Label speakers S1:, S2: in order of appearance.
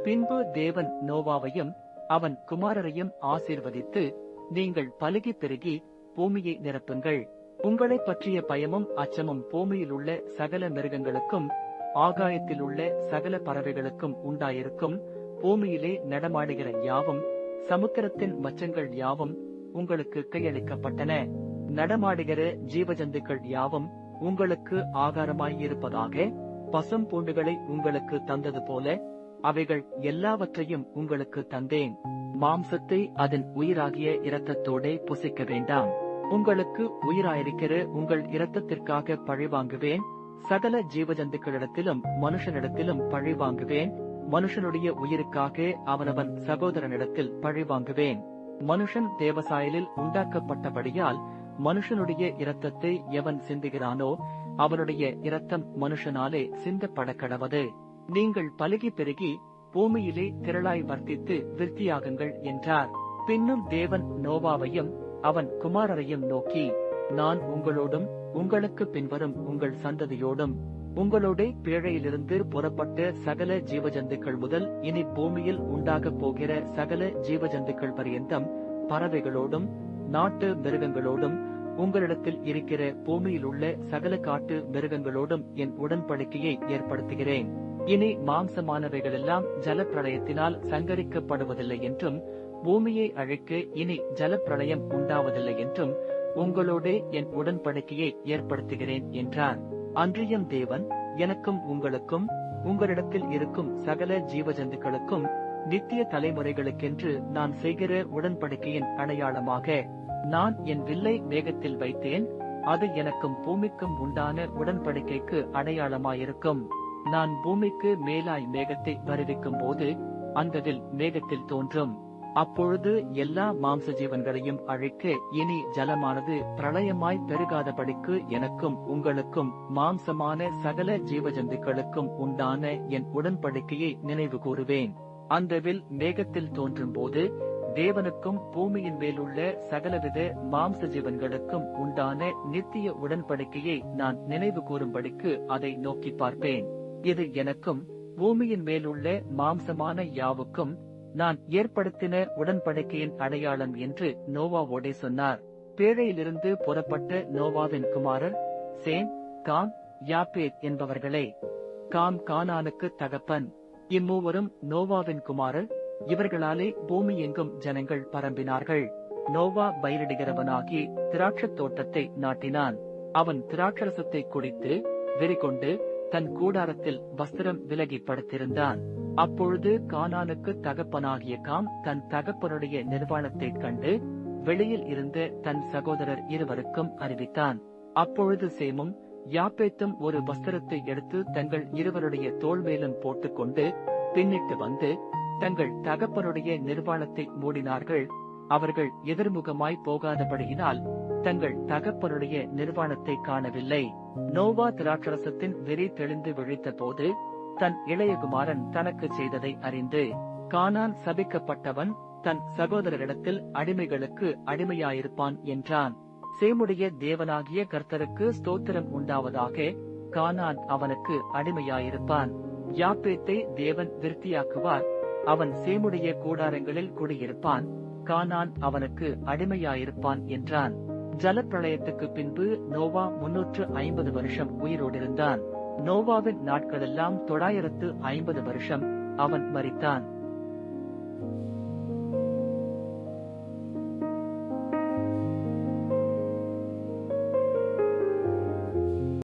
S1: பின்பு தேவன் நோவாவையும் அவன் குமாரரையும் ஆசீர்வதித்து, நீங்கள் பலுகி பெருகி பூமியை நிரப்புங்கள். உங்களைப் பற்றிய பயமும் அச்சமும் பூமியிலுள்ள சகல மிருகங்களுக்கும் ஆகாயத்திலுள்ள சகல பறவைகளுக்கும் உண்டாயிருக்கும். பூமியிலே நடமாடுகிற யாவும் சமுத்திரத்தின் மச்சங்கள் யாவும் உங்களுக்கு கையளிக்கப்பட்டன. நடமாடுகிற ஜீவஜந்துக்கள் யாவும் உங்களுக்கு ஆகாரமாயிருப்பதாக. பசும் பூண்டுகளை உங்களுக்கு தந்தது போல அவைகள் எல்லாவற்றையும் உங்களுக்கு தந்தேன். மாம்சத்தை அதன் உயிராகிய இரத்தத்தோடே புசிக்க வேண்டாம். உங்களுக்கு உயிராயிருக்கிற உங்கள் இரத்தத்திற்காக பழிவாங்குவேன். சகல ஜீவஜந்துக்களிடத்திலும் மனுஷனிடத்திலும் பழிவாங்குவேன். மனுஷனுடைய உயிருக்காக அவனவன் சகோதரனிடத்தில் பழிவாங்குவேன். மனுஷன் தேவசாயலில் உண்டாக்கப்பட்டபடியால் மனுஷனுடைய இரத்தத்தை எவன் சிந்துகிறானோ அவனுடைய இரத்தம் மனுஷனாலே சிந்தப்படக்கடவது. நீங்கள் பலுகி பெருகி பூமியிலே திரளாய் வர்த்தித்து விருத்தியாகுங்கள் என்றார். பின்னும் தேவன் நோவாவையும் அவன் குமாரரையும் நோக்கி, நான் உங்களோடும் உங்களுக்கு பின்வரும் உங்கள் சந்ததியோடும் உங்களோடே பேழையிலிருந்து புறப்பட்ட சகல ஜீவஜந்துக்கள் முதல் இனி பூமியில் உண்டாகப் போகிற சகல ஜீவஜந்துக்கள் பரியந்தம் பறவைகளோடும் நாட்டு மிருகங்களோடும் உங்களிடத்தில் இருக்கிற பூமியில் உள்ள சகல காட்டு மிருகங்களோடும் என் உடன்படிக்கையை ஏற்படுத்துகிறேன். இனி மாம்சமானவைகளெல்லாம் ஜலப்பிரளயத்தினால் சங்கரிக்கப்படுவதில்லை என்றும் பூமியை அழிக்க இனி ஜலப்பிரளயம் உண்டாவதில்லை என்றும் உங்களோடே என் உடன்படிக்கையை ஏற்படுத்துகிறேன் என்றார். அன்றியும் தேவன் எனக்கும் உங்களுக்கும் உங்களிடத்தில் இருக்கும் சகல ஜீவஜந்துக்களுக்கும் நித்திய தலைமுறைகளுக்கென்று நான் செய்கிற உடன்படிக்கையின் அடையாளமாக நான் என் வில்லை மேகத்தில் வைத்தேன். அது எனக்கும் பூமிக்கும் உண்டான உடன்படிக்கைக்கு அடையாளமாயிருக்கும். நான் பூமிக்கு மேலாய் மேகத்தை வருவிக்கும் போது அந்த வில் மேகத்தில் தோன்றும். அப்பொழுது எல்லா மாம்ச ஜீவன்களையும் அழிக்க இனி ஜலமானது பிரளயமாய் பெருகாதபடிக்கு எனக்கும் உங்களுக்கும் மாம்சமான சகல ஜீவஜந்துக்களுக்கும் உண்டான என் உடன்படிக்கையை நினைவு கூறுவேன். அந்த வில் மேகத்தில் தோன்றும் போது தேவனுக்கும் பூமியின் மேலுள்ள சகலவித மாம்ச ஜீவன்களுக்கும் உண்டான நித்திய உடன்படிக்கையை நான் நினைவு கூறும்படிக்கு அதை நோக்கி பார்ப்பேன். இது எனக்கும் பூமியின் மேலுள்ள மாம்சமான யாவுக்கும் நான் ஏற்படுத்தின உடன்படிக்கையின் அடையாளம் என்று நோவாவோடே சொன்னார். பேழையிலிருந்து புறப்பட்ட நோவாவின் குமாரர் சேம், காம், யாப்பேத் என்பவர்களே. காம் கானானுக்கு தகப்பன். இம்மூவரும் நோவாவின் குமாரர். இவர்களாலே பூமி எங்கும் ஜனங்கள் பரம்பினார்கள். நோவா பயிரிடுகிறவனாகி திராட்சத் தோட்டத்தை நாட்டினான். அவன் திராட்சரசத்தை குடித்து வெறிகொண்டு தன் கூடாரத்தில் வஸ்திரம் விலகி படுத்திருந்தான். அப்பொழுது கானானுக்கு தகப்பனாகிய காம் தன் தகப்பனுடைய நிர்வாணத்தைக் கண்டு வெளியில் இருந்த தன் சகோதரர் இருவருக்கும் அறிவித்தான். அப்பொழுது சேமும் யாப்பேத்தும் ஒரு வஸ்திரத்தை எடுத்து தங்கள் இருவருடைய தோள் மேலும் போட்டுக்கொண்டு பின்னிட்டு வந்து தங்கள் தகப்பனுடைய நிர்வாணத்தை மூடினார்கள். அவர்கள் எதிர்முகமாய் போகாதபடியினால் தங்கள் தகப்பனுடைய நிர்வாணத்தை காணவில்லை. நோவா திராட்சரசத்தின் வெறி தெளிந்து விழித்த போது தன் இளையகுமாரன் தனக்கு செய்ததை அறிந்து, கானான் சபிக்கப்பட்டவன், தன் சகோதரரிடத்தில் அடிமைகளுக்கு அடிமையாயிருப்பான் என்றான். சேமுடைய தேவனாகிய கர்த்தருக்கு ஸ்தோத்திரம் உண்டாவதாக, கானான் அவனுக்கு அடிமையாயிருப்பான். யாப்பேத்தை தேவன் விருத்தியாக்குவார், அவன் சேமுடைய கூடாரங்களில் குடியிருப்பான், கானான் அவனுக்கு அடிமையாயிருப்பான் என்றான். ஜலப்பிரளயத்துக்கு பின்பு நோவா 350 வருஷம் உயிரோடிருந்தான். நோவாவின் நாட்களெல்லாம் 950 வருஷம். அவன் மரித்தான்.